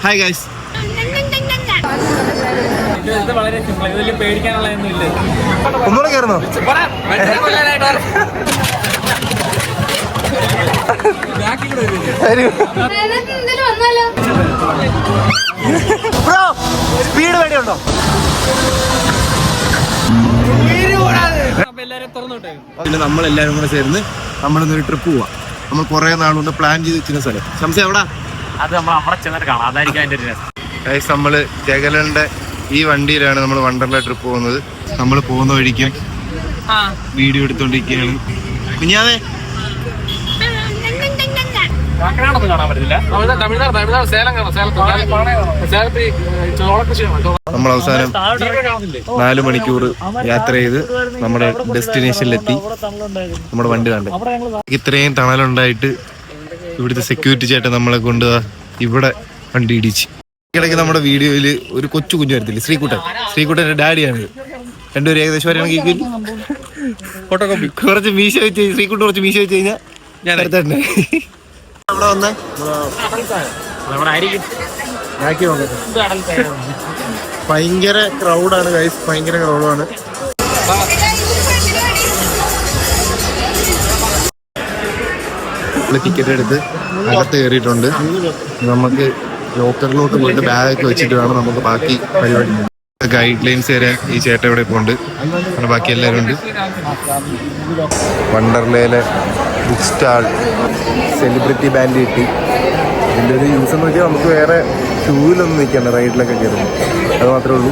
Hi guys. ഒന്നുകൂടെ കയറുന്നോ? Speed വേണ്ടിയുണ്ടോ? പിന്നെ നമ്മളെല്ലാരും കൂടെ ചേർന്ന് നമ്മളിന്നൊരു ട്രിപ്പ് പോവാം. നമ്മൾ കുറെ നാളുകൊണ്ട് പ്ലാൻ ചെയ്ത് വെച്ചിരുന്ന സ്ഥലം. സംശയം എവിടാ? അത് നമ്മൾ അവിടെ ചെന്നിട്ട് കാണാം. അതായിരിക്കും അതിന്റെ ഒരു രസം. നമ്മള് ജഗലന്റെ ഈ വണ്ടിയിലാണ് നമ്മൾ വണ്ടർല ട്രിപ്പ് പോകുന്നത്. നമ്മൾ പോകുന്ന വഴിക്കും വീഡിയോ എടുത്തോണ്ടിരിക്കുകയാണ്. കുഞ്ഞാവേ കാക്കനാടൊന്നും കാണാൻ പറ്റില്ല. തമിഴ്നാട് സേലം കാണാം. നമ്മൾ അവസാനം 4 മണിക്കൂർ യാത്ര ചെയ്ത് നമ്മുടെ ഡെസ്റ്റിനേഷനിലെത്തി. നമ്മുടെ വണ്ടി കണ്ട് ഇത്രയും തണലുണ്ടായിട്ട് ഇവിടുത്തെ സെക്യൂരിറ്റി ചേട്ടൻ നമ്മളെ കൊണ്ട് ഇവിടെ വണ്ടി ഇടിച്ച്. ഇടയ്ക്ക് നമ്മുടെ വീഡിയോയിൽ ഒരു കൊച്ചു കുഞ്ഞു വരത്തില്ല, ശ്രീകുട്ടന്റെ ഡാഡിയാണിത്. രണ്ടുപേരും ഏകദേശം വരാണെങ്കിൽ ഫോട്ടോകോപ്പി കുറച്ച് മീശ വെച്ച് ശ്രീകുട്ടൻ കുറച്ച് മീശ വെച്ച് കഴിഞ്ഞാൽ ഞാൻ തന്നെ അവിടെ വന്നേ. ഭയങ്കര ക്രൗഡാണ് ഗൈസ്, ഭയങ്കര ക്രൗഡാണ്. ടിക്കറ്റ് എടുത്ത് അകത്ത് കയറിയിട്ടുണ്ട്. നമുക്ക് ലോക്കറിലോട്ട് പോയിട്ട് ബാഗൊക്കെ വെച്ചിട്ട് വേണം നമുക്ക് ബാക്കി പരിപാടി. ഗൈഡ് ലൈൻസ് തരാൻ ഈ ചേട്ടൻ ഇവിടെ പോകുന്നുണ്ട്. അങ്ങനെ ബാക്കി എല്ലാവരും ഉണ്ട്. വണ്ടർലയിലെ ബുക്ക് സ്റ്റാൾ സെലിബ്രിറ്റി ബാൻഡ് കിട്ടി. ഇതിൻ്റെ ഒരു യൂസ് എന്ന് വെച്ചാൽ നമുക്ക് വേറെ ക്യൂവിലൊന്നും നിൽക്കണ്ട, റൈഡിലൊക്കെ കയറുന്നു. അത് മാത്രമേ ഉള്ളൂ.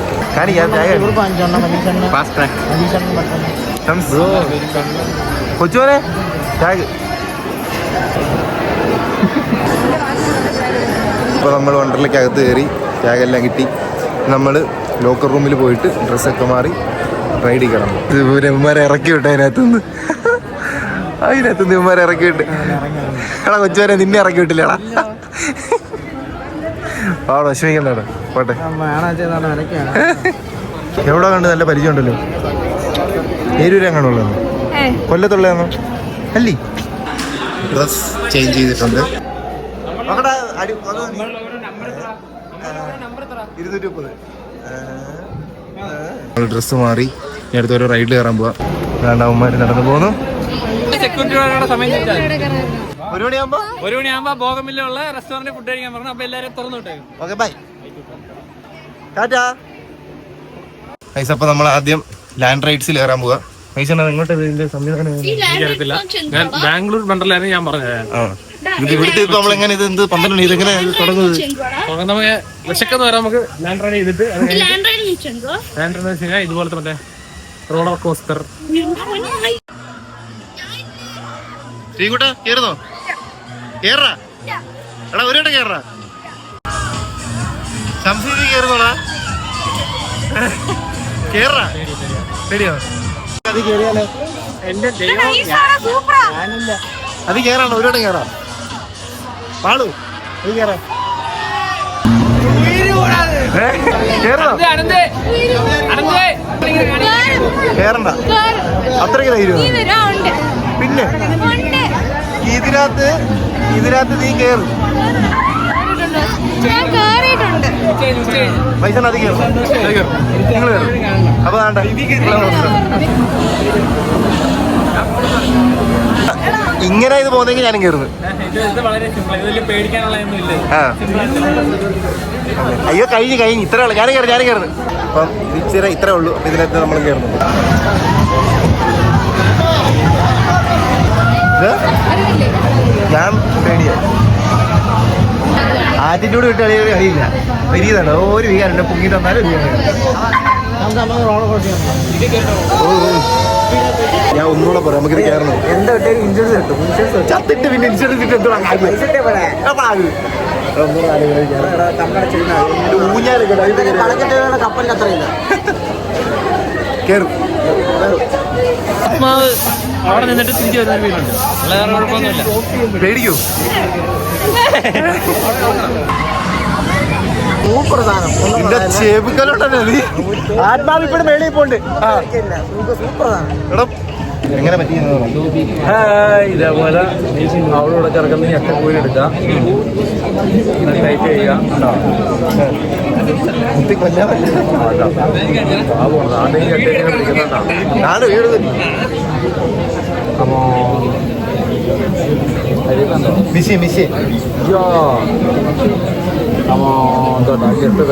കൊച്ചുവരെ ടാഗ്. ഇപ്പോൾ നമ്മൾ വണ്ടർലയ്ക്ക് അകത്ത് കയറി, ടാഗെല്ലാം കിട്ടി. നമ്മൾ ലോക്കർ റൂമിൽ പോയിട്ട് ഡ്രസ്സൊക്കെ മാറി റൈഡിൽ കിടന്നു. ഇവന്മാരെ ഇറക്കി വിട്ടു അതിനകത്തുനിന്ന് ഇവന്മാരെ ഇറക്കി വിട്ട്. എടാ കൊച്ചുവരെ നിന്നെ ഇറക്കി വിട്ടില്ലടാ. അവിടെ വിഷമിക്കണ്ടാണ്. പോട്ടെ. എവിടെ കണ്ട് നല്ല പരിചയം ഉണ്ടല്ലോ. ഏരൂരെങ്ങാണുള്ളതെന്ന് കൊല്ലത്തുള്ളതാണോ? അല്ലേ. ഡ്രസ് ചേഞ്ച് ചെയ്തിട്ടുണ്ട്. 230. ഡ്രസ്സ് മാറി ഇനി അടുത്ത ഓരോ റൈഡിൽ കയറാൻ പോവാ. രണ്ടാവന്മാര് നടന്നു പോകുന്നു. ഒരു മണിയാകുമ്പോ ബോഗമില്ലുള്ള റെസ്റ്റോറന്റിൽ ഫുഡ് കഴിക്കാൻ പറഞ്ഞു. അപ്പൊ എല്ലാരും തുറന്നു വിട്ടേക്കും. Okay bye. ടാറ്റാ. അപ്പൊ നമ്മൾ ആദ്യം ലാൻഡ് റൈഡ്സിൽ കയറാൻ പോവാ. ഇങ്ങോട്ട് ഇതിന്റെ സംവിധാനം എനിക്കറിയത്തില്ല. ഞാൻ ബാംഗ്ലൂർ വണ്ടർലായിരുന്നു ഞാൻ പറഞ്ഞത്. ഇവിടുത്തെ നമ്മളെങ്ങനെ ഇത് 12 മണി ഇതെങ്ങനെ തുടങ്ങുന്നത്? നമുക്ക് വിശക്കെന്ന് പറയാം. നമുക്ക് ലാൻഡ് റൈഡ് ചെയ്തിട്ട് ലാൻഡ് റൈഡ് വെച്ച് കഴിഞ്ഞാൽ ഇതുപോലത്തെ മറ്റേ റോളർ കോസ്റ്റർ. ശ്രീകുട്ട കേറുന്നോ? കേറാ എടാ, ഒരു വട്ടം കേറാ. സംശയം കേറുന്നോടാ. കേറാ. ശരിയോ? അത് കേറിയാലോ? അത് കേറാണോ? ഒരു വട്ടം കേറാ. പാളു അത് കേറാ. കേറണ്ട. അത്രയ്ക്ക് ധൈര്യം പിന്നെ ഇതിനകത്ത് നീ കേറും. പൈസ അത് കയറും. നിങ്ങൾ കയറും. അപ്പൊ വേണ്ട. ഇങ്ങനെ ഇത് പോകുന്നെങ്കിൽ ഞാനും കയറുന്നു. അയ്യോ കഴിഞ്ഞു ഇത്രേ ഉള്ളു. ഞാനും കയറുന്നു. അപ്പം ഇത്രേ ഉള്ളൂ. ഇതിനകത്ത് നമ്മൾ കയറുന്നു. ഞാൻ പേടിയാ. ആറ്റിറ്റ്യൂഡ് വിട്ട് കളിയില്ല. വലിയതാണ്. ഒരു വീകാനുണ്ട്. പൊങ്ങി തന്നാലും ഞാൻ ഒന്നുകൂടെ പറയാം. നമുക്കിത് കയറണം. എന്താ ഇൻഷുറൻസ് കിട്ടും. ചത്തിട്ട് പിന്നെ ഇൻഷുറൻസ് കിട്ടും. കപ്പലിന് അത്രയില്ല. കയറും. അവിടെ നിന്നിട്ട് തിരിച്ചു വരുന്ന വീടുണ്ട്. കുഴപ്പമൊന്നുമില്ല. പേടിക്കൂ. സൂപ്പർ സാധനം. ചെവിക്കലുണ്ടല്ലോ നീ. ആത്മാവിപ്പോഴും മേളിൽ പോണ്ട്. സൂപ്പർ സാധനം. എടാ എങ്ങനെ പറ്റിയെന്ന് ഇതേപോലെ അവളോടെ കിടക്കുന്ന ഞെട്ട കോഴി എടുക്കുക, ടൈപ്പ് ചെയ്യുക. മിസ്സി മിസ്സി ചെട്ട്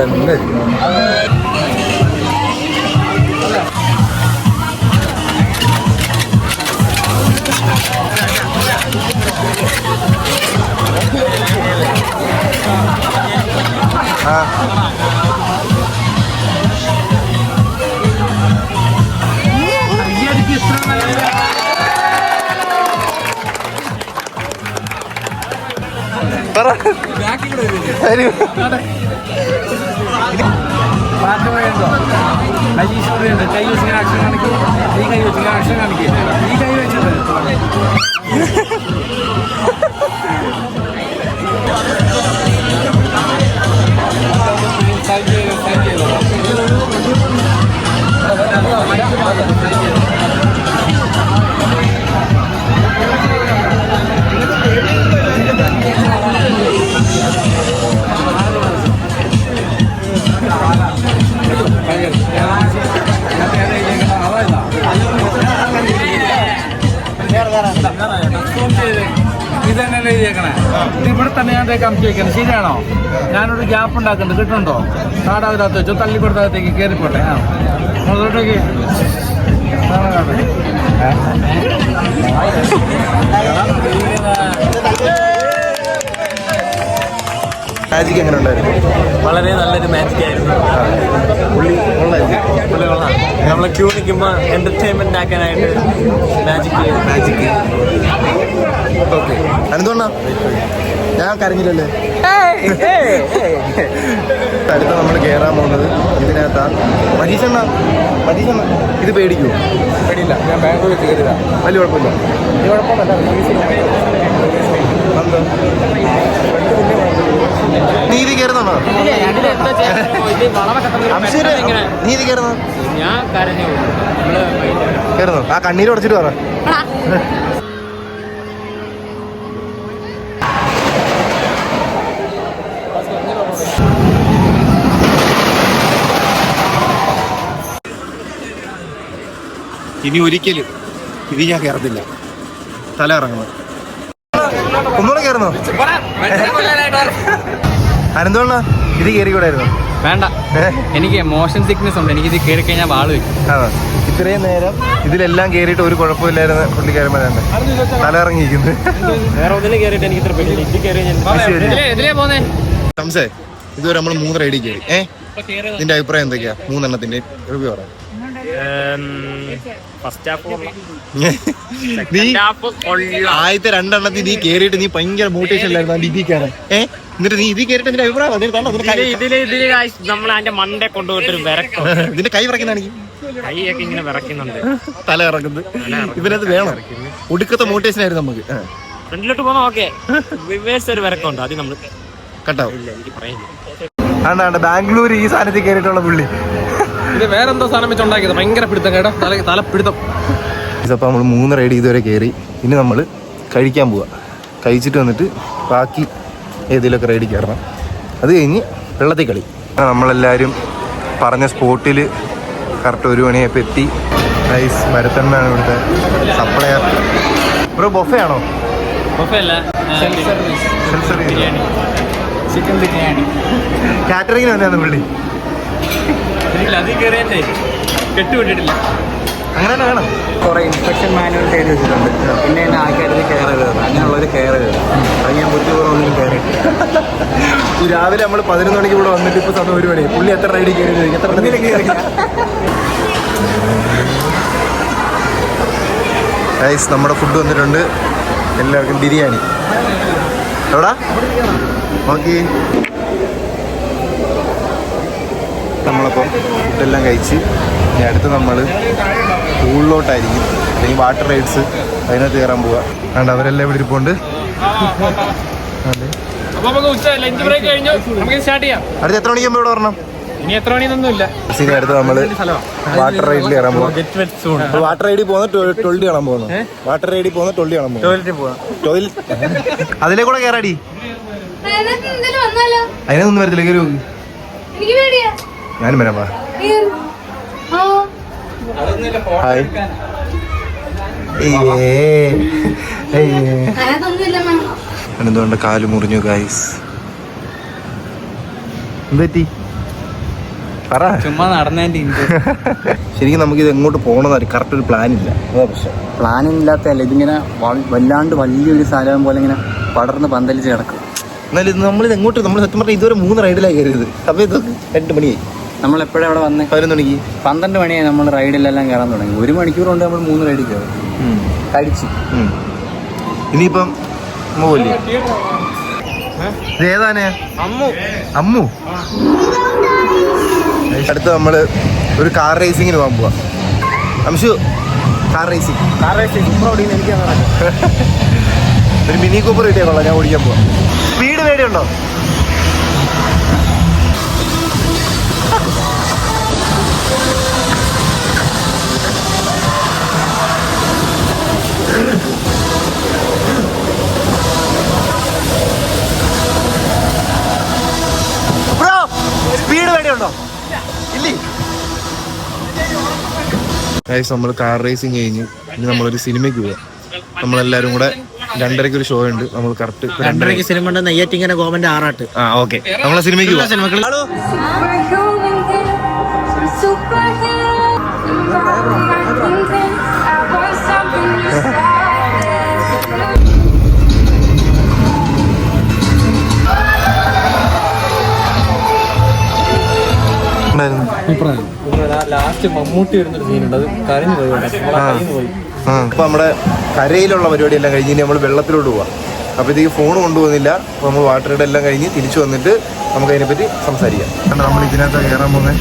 തന്നെ കൈ വെച്ചിങ്ങനെ ആക്ഷൻ കാണിക്കും, ഈ കൈ വെച്ചിങ്ങനെ ആക്ഷൻ കാണിക്കും, ഈ കൈ വെച്ചിട്ട് ഇതന്നെയല്ലേ ചെയ്തേക്കണേ. ഇത് ഇവിടെ തന്നെ ഞാൻ കമത്തി വെക്കണം, ശരിയാണോ? ഞാനൊരു ഗ്യാപ്പ് ഉണ്ടാക്കുന്നുണ്ട്, കിട്ടുന്നുണ്ടോ? കാടാതിനകത്ത് വെച്ചോ, തള്ളിക്കൊടുത്തകത്തേക്ക് കയറിപ്പോട്ടെ. അതോട്ടേക്ക് മാജിക് എങ്ങനെ ഉണ്ടായിരുന്നു? വളരെ നല്ലൊരു മാജിക് ആയിരുന്നു. പുള്ളി കൊള്ളാം. നമ്മളെ ക്യൂ നിൽക്കുമ്പോൾ എന്റർടൈൻമെന്റ് ആക്കാനായിട്ട് മാജിക്. ഓക്കെ, എന്തുകൊണ്ടാ ഞാൻ കരഞ്ഞില്ലല്ലേ? അടുത്ത നമ്മൾ കയറാൻ പോകുന്നത് ഇതിനകത്താ. മജീഷണ്ണ ഇത് പേടിക്കുമോ? പേടിയില്ല, ഞാൻ ബാംഗ്ലൂരിൽ കയറിയതാ. വലിയ കുഴപ്പമില്ല. നീതി കയറുന്നുണ്ടോ? നീതി കയറുന്നോ? കയറുന്നു. ആ കണ്ണീര് ഉടച്ചിട്ട് പറ. ഇനി ഒരിക്കലും ഇത് ഞാൻ കയറത്തില്ല. തല ഇറങ്ങണം. ഒന്നുകൂടെ കയറുന്നോ? അനന്തോണ്ണ ഇത് കയറിക്കൂടായിരുന്നു? വേണ്ട, എനിക്ക് മോഷൻ സിക്നസ് ഉണ്ട്. എനിക്കിത് കയറി കഴിഞ്ഞാൽ വാള് വെക്കും. ഇത്രയും നേരം ഇതിലെല്ലാം കയറിയിട്ട് ഒരു കുഴപ്പമില്ലായിരുന്നു. പുള്ളിക്കാരൻ പറയാണ്ട് തല ഇറങ്ങിയിരിക്കുന്നത്. വേറെ ഒന്നിലും കയറിയിട്ട് എനിക്ക് ഇത്ര സംശയ ഇതുവരെ നമ്മൾ 3 റൈഡിൽ കയറി. നിന്റെ അഭിപ്രായം എന്തൊക്കെയാ 3 എണ്ണത്തിന്റെ റിവ്യൂ പറയാം? നീ ആദ്യത്തെ 2 എണ്ണത്തിൽ നീ കേറിയിട്ട് നീ ഭയങ്കര മോട്ടിവേഷനിലായിരുന്നു ഇതിൽ കയറാൻ. എന്നിട്ട് നീ ഇതിൽ കയറിയിട്ട് എന്റെ അഭിപ്രായം നമ്മൾ അതിന്റെ മണ്ടേ കൊണ്ടുപോയിട്ടൊരു വിറക്കും. ഇതിന്റെ കൈ വിറയ്ക്കുന്നതാണെങ്കിൽ കൈയൊക്കെ ഇങ്ങനെ വിറയ്ക്കുന്നുണ്ട്, തല ഇറക്കുന്നത്. ഇവനത് വേണം. ഒടുക്കത്തെ മോട്ടിവേഷൻ ആയിരുന്നു നമുക്ക്. ഫ്രണ്ടിലോട്ട് പോകുന്ന ഓക്കെ, വിവേഴ്സ് ഒരു വിറക്കമുണ്ട്, അത് നമ്മൾ കട്ടാവും. എനിക്ക് പറയുന്നില്ല. ആണ്ടാ ബാംഗ്ലൂർ ഈ സാധനത്തിൽ കയറിയിട്ടുള്ള പുള്ളി ഇത് വേറെന്തോ സാധനം വെച്ചുണ്ടാക്കിയത്. ഭയങ്കര പിടുത്തം കേട്ടോ, തലപ്പിടുത്തം. അപ്പോൾ നമ്മൾ 3 റൈഡ് ഇതുവരെ കയറി. ഇനി നമ്മൾ കഴിക്കാൻ പോവാ. കഴിച്ചിട്ട് വന്നിട്ട് ബാക്കി ഏതെങ്കിലുമൊക്കെ റൈഡിൽ കയറണം. അത് കഴിഞ്ഞ് വെള്ളത്തിൽ കളി. നമ്മളെല്ലാവരും പറഞ്ഞ സ്പോട്ടിൽ കറക്റ്റ് 1 മണിയായപ്പോൾ എത്തി. റൈസ് മരത്തണ്ണാണ് ഇവിടുത്തെ സപ്ലയർ. ബ്രോ ബൊഫേ ആണോ? ചിക്കൻ ബിരിയാണി കാറ്ററിങ്ങിന് വന്നെയാണ് പുള്ളി. കെട്ടുവിട്ടിട്ടില്ല. അങ്ങനെ തന്നെ വേണം. കുറെ ഇൻസ്ട്രക്ഷൻ മാനുവൽ കയറി വെച്ചിട്ടുണ്ട്. പിന്നെ ആൾക്കാരത് കയറരുത്, അങ്ങനെയുള്ളവർ കയറരുത്. അത് ഞാൻ ബുദ്ധിപൂർവ്വം കയറിയിട്ട് രാവിലെ നമ്മൾ 11 മണിക്ക് ഇവിടെ വന്നിട്ട് ഇപ്പോൾ സമയം 1 മണി. പുള്ളി എത്ര റൈഡിൽ കയറി? എത്ര കയറി? ഗൈസ് നമ്മുടെ ഫുഡ് വന്നിട്ടുണ്ട്. എല്ലാവർക്കും ബിരിയാണി. എവിടാ നോക്കി. നമ്മളപ്പം ഫുഡെല്ലാം കഴിച്ച് ഇനി അടുത്ത് നമ്മൾ പൂളിലോട്ടായിരിക്കും. അല്ലെങ്കിൽ വാട്ടർ റൈഡ്സ് അതിനകത്ത് കയറാൻ പോവുക. അതുകൊണ്ട് അവരെല്ലാം ഇവിടെ ഇരിപ്പുണ്ട്. അടുത്ത എത്ര മണിക്കുമ്പോൾ ഇവിടെ വരണം? ഇനി എത്ര മണിയൊന്നുമില്ല. ഇനി അടുത്ത് നമ്മള് വാട്ടർ റൈഡിൽ കയറാൻ പോകും. വാട്ടർ റൈഡിൽ പോകുന്ന ടൊള്ളി കാണാൻ പോകുന്നു. വാട്ടർ റൈഡിൽ പോകുന്ന ടൊള്ളി കാണാൻ പോകുന്നു. ടോയ്ലറ്റ് അതിലേ കൂടെ കയറാടി. അതിനൊന്നും വരത്തില്ല. കയറി നോക്ക്. ഞാനും വരാം. ഹായ്. എന്തുകൊണ്ട് കാല് മുറിഞ്ഞു ഗൈസ്? എന്തെറ്റി പറ. ചുമ്മാ നടന്നതിന്റെ ശരിക്കും നമുക്കിത് എങ്ങോട്ട് പോകണമെന്ന് കറക്റ്റ് ഒരു പ്ലാൻ ഇല്ല. അതാ പ്രശ്നം. പ്ലാനില്ലാത്തല്ല, ഇതിങ്ങനെ വല്ലാണ്ട് വലിയൊരു സ്ഥലം പോലെ ഇങ്ങനെ പടർന്ന് പന്തലിച്ച് കിടക്കും. എന്നാലും ഇത് നമ്മളിത് എങ്ങോട്ട് നമ്മൾ സത്യം പറഞ്ഞാൽ ഇതുവരെ 3 റൈഡിലായി കയറിയത്. അപ്പോൾ ഇത് 2 മണിയായി. നമ്മളെപ്പോഴും അവിടെ വന്ന് 11 മണിക്ക് 12 മണിയായി നമ്മൾ റൈഡിലെല്ലാം കയറാൻ തുടങ്ങി. 1 മണിക്കൂർ കൊണ്ട് നമ്മൾ 3 റൈഡിൽ കയറും. കഴിച്ച് ഇനിയിപ്പം പോവല്ലേ? ഏതാനേ? അമ്മു. അടുത്ത് നമ്മള് ഒരു കാർ റേസിങ്ങിന് പോകാൻ പോവാ. അംശു, കാർ റേസിംഗ് എനിക്ക് ഒരു മിനി കൂപ്പർ കിട്ടിയാ കൊള്ളാം. ഞാൻ ഓടിക്കാൻ പോവാം. സ്പീഡ് പേടിയുണ്ടോ? സ്പീഡ് പേടിയുണ്ടോ? ഇല്ലേ? നമ്മൾ കാർ റേസിംഗ് കഴിഞ്ഞ് ഇനി നമ്മളൊരു സിനിമയ്ക്ക് പോവാം. നമ്മളെല്ലാരും കൂടെ 2:30 ഒരു ഷോ ഉണ്ട്. നമ്മൾ കറക്റ്റ് 2:30 സിനിമ ഉണ്ട്. നെയ്യാറ്റിങ്കര ഗോവന്റെ ആറാട്ട്. ഓക്കെ, നമ്മളെ സിനിമയ്ക്ക് പോവാം. ലാസ്റ്റ് മമ്മൂട്ടി വരുന്നൊരു സീനുണ്ട്. അത് കരഞ്ഞു പോയി. അപ്പൊ നമ്മുടെ കരയിലുള്ള പരിപാടി എല്ലാം കഴിഞ്ഞ് നമ്മൾ വെള്ളത്തിലോട്ട് പോവാം. അപ്പോഴത്തേക്ക് ഫോൺ കൊണ്ടുപോകുന്നില്ല. അപ്പോൾ നമ്മൾ വാട്ടർ റൈഡ് എല്ലാം കഴിഞ്ഞ് തിരിച്ചു വന്നിട്ട് നമുക്ക് അതിനെപ്പറ്റി സംസാരിക്കാം. നമ്മൾ ഇതിനകത്ത് കയറാൻ പോകുന്നത്.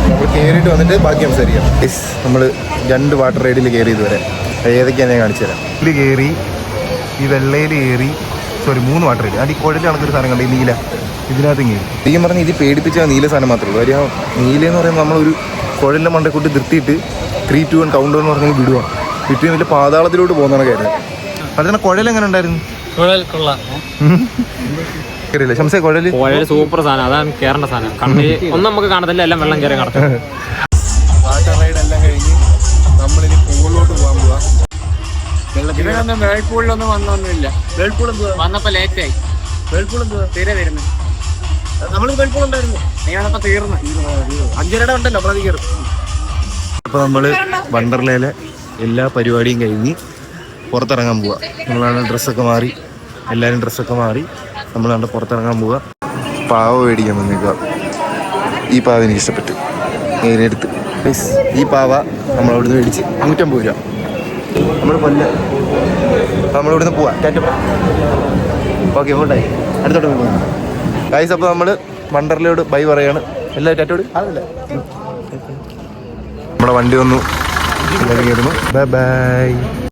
നമ്മൾ കയറിയിട്ട് വന്നിട്ട് ബാക്കി സംസാരിക്കാം. നമ്മൾ 2 വാട്ടർ റൈഡിൽ കയറി ഇതുവരെ. ഏതൊക്കെയാണ് ഞാൻ കാണിച്ചു തരാം. ഇതിൽ കയറി, ഈ വെള്ളയിൽ കയറി, 3 വാട്ടർ റൈഡ്. അത് ഈ കുഴൽ കണക്കൊരു സാധനം കണ്ട്, ഈ നീല. ഇതിനകത്ത് കയറി. ശരിക്കും പറഞ്ഞാൽ ഇത് പേടിപ്പിച്ച നീല സാധനം മാത്രമേ ഉള്ളൂ. കാര്യം നീലെന്ന് പറയുമ്പോൾ നമ്മളൊരു കുഴലിൻ്റെ മണ്ടേ കൂട്ടി നിർത്തിയിട്ട് 3, 2, 1 കൗണ്ട് എന്ന് പറഞ്ഞാൽ വിടുക. വിട്ട് വലിയ പാതാളത്തിലോട്ട് പോകുന്നതാണ് കാര്യം. അതിനെ കുഴൽ എങ്ങനെ ഉണ്ടായിരുന്നു? കയറിയില്ല ശംസേ? കുഴൽ സൂപ്പർ സാധനം. അതാണ് കേറേണ്ട സാധനം. ഒന്നും നമുക്ക് കാണത്തില്ല, എല്ലാം വെള്ളം കയറി കിടക്കും. വാട്ടർ റൈഡ് എല്ലാം കഴിഞ്ഞ് നമ്മളിനി പൂളിലോട്ട് പോകാൻ പോവാ. ഇവരൊന്നും വേൾപൂളിലൊന്നും വന്നൊന്നുമില്ല. വേൾപൂൾ വന്നപ്പോ ലേറ്റായി. വേൾപൂൾ തീരെ വരുന്നു. നമ്മൾ വേൾപൂൾ ഉണ്ടായിരുന്നു. നീ വന്നപ്പോ തീർന്നു. 5 ഉണ്ടല്ലോ നമ്മളത് കയറും. അപ്പൊ നമ്മള് വണ്ടർലയിലെ എല്ലാ പരിപാടിയും കഴിഞ്ഞ് പുറത്തിറങ്ങാൻ പോവാ. നമ്മളാണ് ഡ്രസ്സൊക്കെ മാറി, എല്ലാവരും ഡ്രസ്സൊക്കെ മാറി നമ്മളാണ്ട് പുറത്തിറങ്ങാൻ പോവുക. പാവ മേടിക്കാൻ വന്നേക്കുക. ഈ പാവ എനിക്ക് ഇഷ്ടപ്പെട്ടു. നേരെടുത്ത് ഈ പാവ നമ്മളവിടുന്ന് മേടിച്ച് 150 രൂപ. നമ്മൾ നമ്മളിവിടുന്ന് പോവാം. ഓക്കെ, ഫോട്ടായി. അടുത്തോട്ട് പോകാം ഗൈസ്. അപ്പോൾ നമ്മൾ വണ്ടർലയോട് ബൈ പറയാണ്. എല്ലാവരും ടാറ്റോട് അതല്ലേ. നമ്മുടെ വണ്ടി വന്നു. എല്ലാവരും കയറുന്നു. Bye bye.